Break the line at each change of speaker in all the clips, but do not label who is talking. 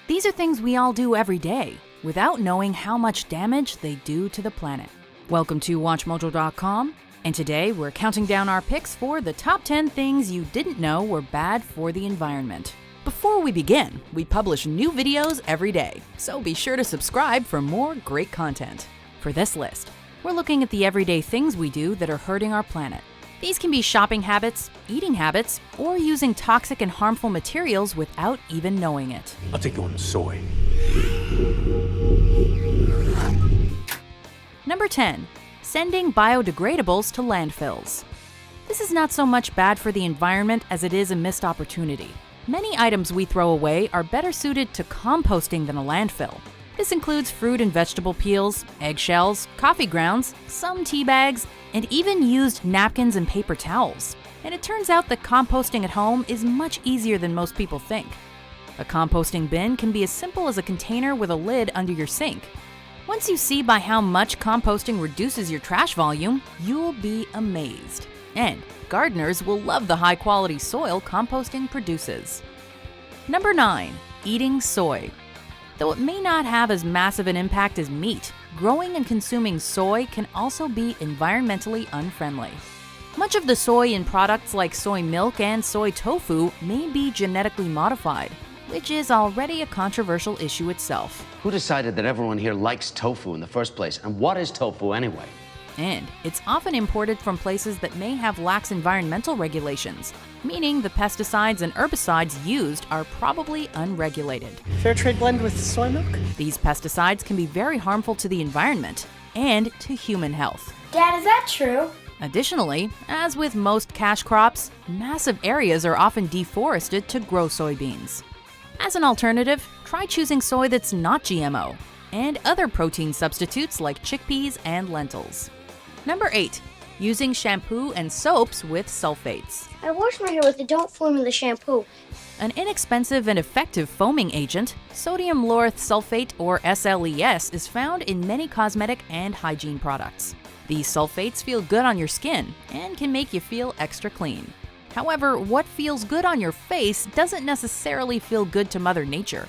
These are things we all do every day without knowing how much damage they do to the planet. Welcome to WatchMojo.com, and today we're counting down our picks for the top 10 things you didn't know were bad for the environment. Before we begin, we publish new videos every day, so be sure to subscribe for more great content. For this list, we're looking at the everyday things we do that are hurting our planet. These can be shopping habits, eating habits, or using toxic and harmful materials without even knowing it.
I'll take the one with soy.
Number 10. Sending biodegradables to landfills. This is not so much bad for the environment as it is a missed opportunity. Many items we throw away are better suited to composting than a landfill. This includes fruit and vegetable peels, eggshells, coffee grounds, some tea bags, and even used napkins and paper towels. And it turns out that composting at home is much easier than most people think. A composting bin can be as simple as a container with a lid under your sink. Once you see by how much composting reduces your trash volume, you'll be amazed. And gardeners will love the high-quality soil composting produces. Number 9. Eating soy. Though it may not have as massive an impact as meat, growing and consuming soy can also be environmentally unfriendly. Much of the soy in products like soy milk and soy tofu may be genetically modified, which is already a controversial issue itself.
Who decided that everyone here likes tofu in the first place? And what is tofu anyway?
And it's often imported from places that may have lax environmental regulations, meaning the pesticides and herbicides used are probably unregulated.
Fair trade blend with soy milk?
These pesticides can be very harmful to the environment and to human health.
Dad, is that true?
Additionally, as with most cash crops, massive areas are often deforested to grow soybeans. As an alternative, try choosing soy that's not GMO, and other protein substitutes like chickpeas and lentils. Number 8. Using shampoo and soaps with sulfates.
I wash my hair with the Don't Formula shampoo.
An inexpensive and effective foaming agent, sodium lauryl sulfate or SLES is found in many cosmetic and hygiene products. These sulfates feel good on your skin and can make you feel extra clean. However, what feels good on your face doesn't necessarily feel good to Mother Nature.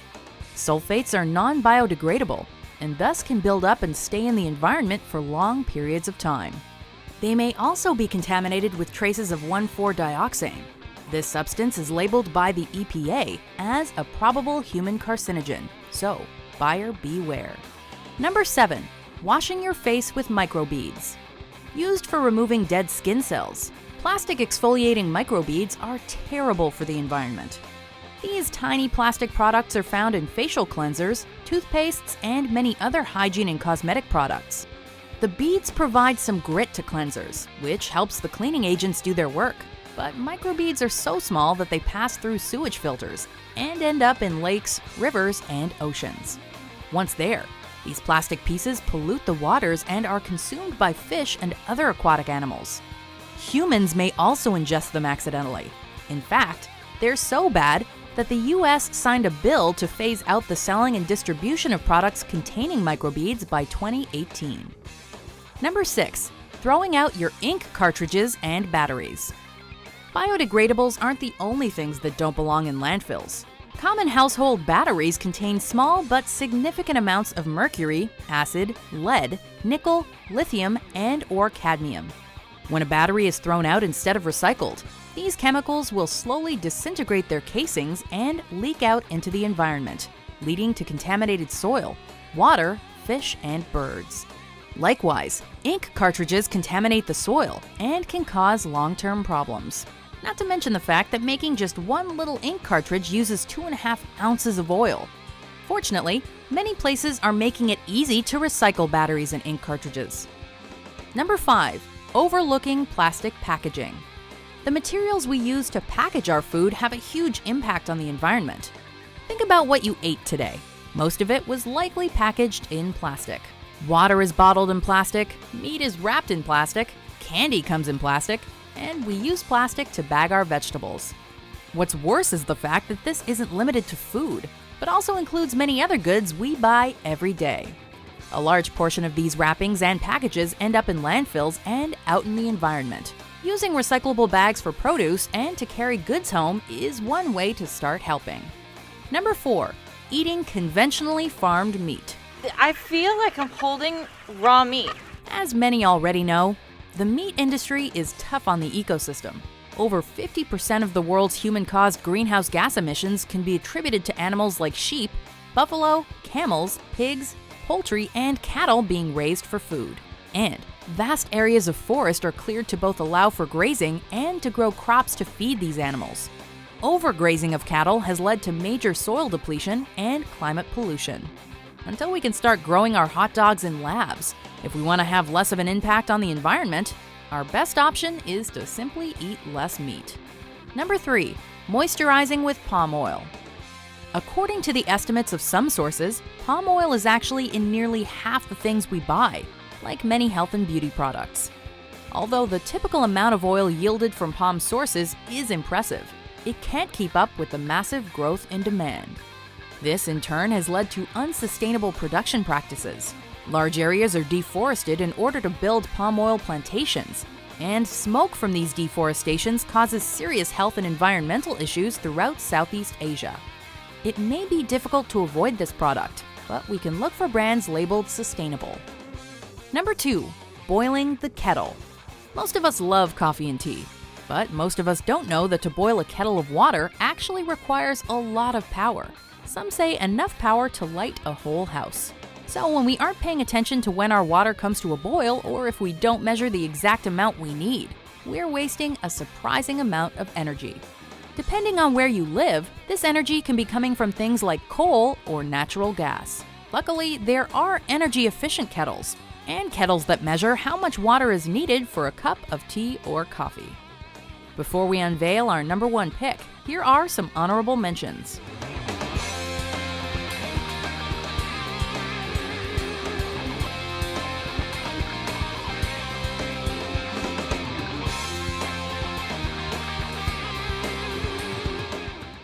Sulfates are non-biodegradable and thus can build up and stay in the environment for long periods of time. They may also be contaminated with traces of 1,4-dioxane. This substance is labeled by the EPA as a probable human carcinogen, so buyer beware. Number 7. Washing your face with microbeads. Used for removing dead skin cells, plastic exfoliating microbeads are terrible for the environment. These tiny plastic products are found in facial cleansers, toothpastes, and many other hygiene and cosmetic products. The beads provide some grit to cleansers, which helps the cleaning agents do their work. But microbeads are so small that they pass through sewage filters and end up in lakes, rivers, and oceans. Once there, these plastic pieces pollute the waters and are consumed by fish and other aquatic animals. Humans may also ingest them accidentally. In fact, they're so bad that the U.S. signed a bill to phase out the selling and distribution of products containing microbeads by 2018. Number 6. Throwing out your ink cartridges and batteries. Biodegradables aren't the only things that don't belong in landfills. Common household batteries contain small but significant amounts of mercury, acid, lead, nickel, lithium, and/or cadmium. When a battery is thrown out instead of recycled, these chemicals will slowly disintegrate their casings and leak out into the environment, leading to contaminated soil, water, fish, and birds. Likewise, ink cartridges contaminate the soil and can cause long-term problems. Not to mention the fact that making just one little ink cartridge uses 2.5 ounces of oil. Fortunately, many places are making it easy to recycle batteries and ink cartridges. Number 5. Overlooking plastic packaging. The materials we use to package our food have a huge impact on the environment. Think about what you ate today. Most of it was likely packaged in plastic. Water is bottled in plastic, meat is wrapped in plastic, candy comes in plastic, and we use plastic to bag our vegetables. What's worse is the fact that this isn't limited to food, but also includes many other goods we buy every day. A large portion of these wrappings and packages end up in landfills and out in the environment. Using recyclable bags for produce and to carry goods home is one way to start helping. Number 4. eating conventionally farmed meat.
I feel like I'm holding raw meat.
As many already know, the meat industry is tough on the ecosystem. Over 50% of the world's human-caused greenhouse gas emissions can be attributed to animals like sheep, buffalo, camels, pigs, poultry, and cattle being raised for food. And vast areas of forest are cleared to both allow for grazing and to grow crops to feed these animals. Overgrazing of cattle has led to major soil depletion and climate pollution. Until we can start growing our hot dogs in labs, if we want to have less of an impact on the environment, our best option is to simply eat less meat. Number 3, moisturizing with palm oil. According to the estimates of some sources, palm oil is actually in nearly half the things we buy, like many health and beauty products. Although the typical amount of oil yielded from palm sources is impressive, it can't keep up with the massive growth in demand. This in turn has led to unsustainable production practices. Large areas are deforested in order to build palm oil plantations, and smoke from these deforestations causes serious health and environmental issues throughout Southeast Asia. It may be difficult to avoid this product, but we can look for brands labeled sustainable. Number 2, boiling the kettle. Most of us love coffee and tea, but most of us don't know that to boil a kettle of water actually requires a lot of power. Some say enough power to light a whole house. So when we aren't paying attention to when our water comes to a boil, or if we don't measure the exact amount we need, we're wasting a surprising amount of energy. Depending on where you live, this energy can be coming from things like coal or natural gas. Luckily, there are energy-efficient kettles, and kettles that measure how much water is needed for a cup of tea or coffee. Before we unveil our number 1 pick, here are some honorable mentions.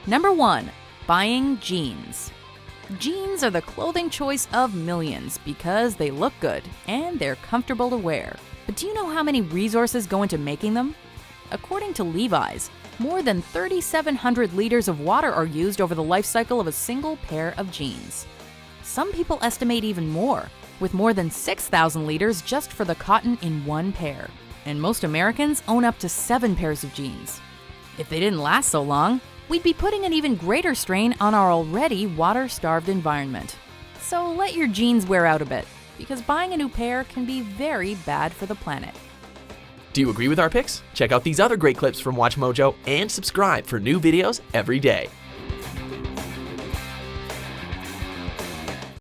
Number 1, buying jeans. Jeans are the clothing choice of millions because they look good and they're comfortable to wear. But do you know how many resources go into making them? According to Levi's, more than 3,700 liters of water are used over the life cycle of a single pair of jeans. Some people estimate even more, with more than 6,000 liters just for the cotton in one pair. And most Americans own up to 7 pairs of jeans. If they didn't last so long, we'd be putting an even greater strain on our already water-starved environment. So let your jeans wear out a bit, because buying a new pair can be very bad for the planet.
Do you agree with our picks? Check out these other great clips from WatchMojo and subscribe for new videos every day.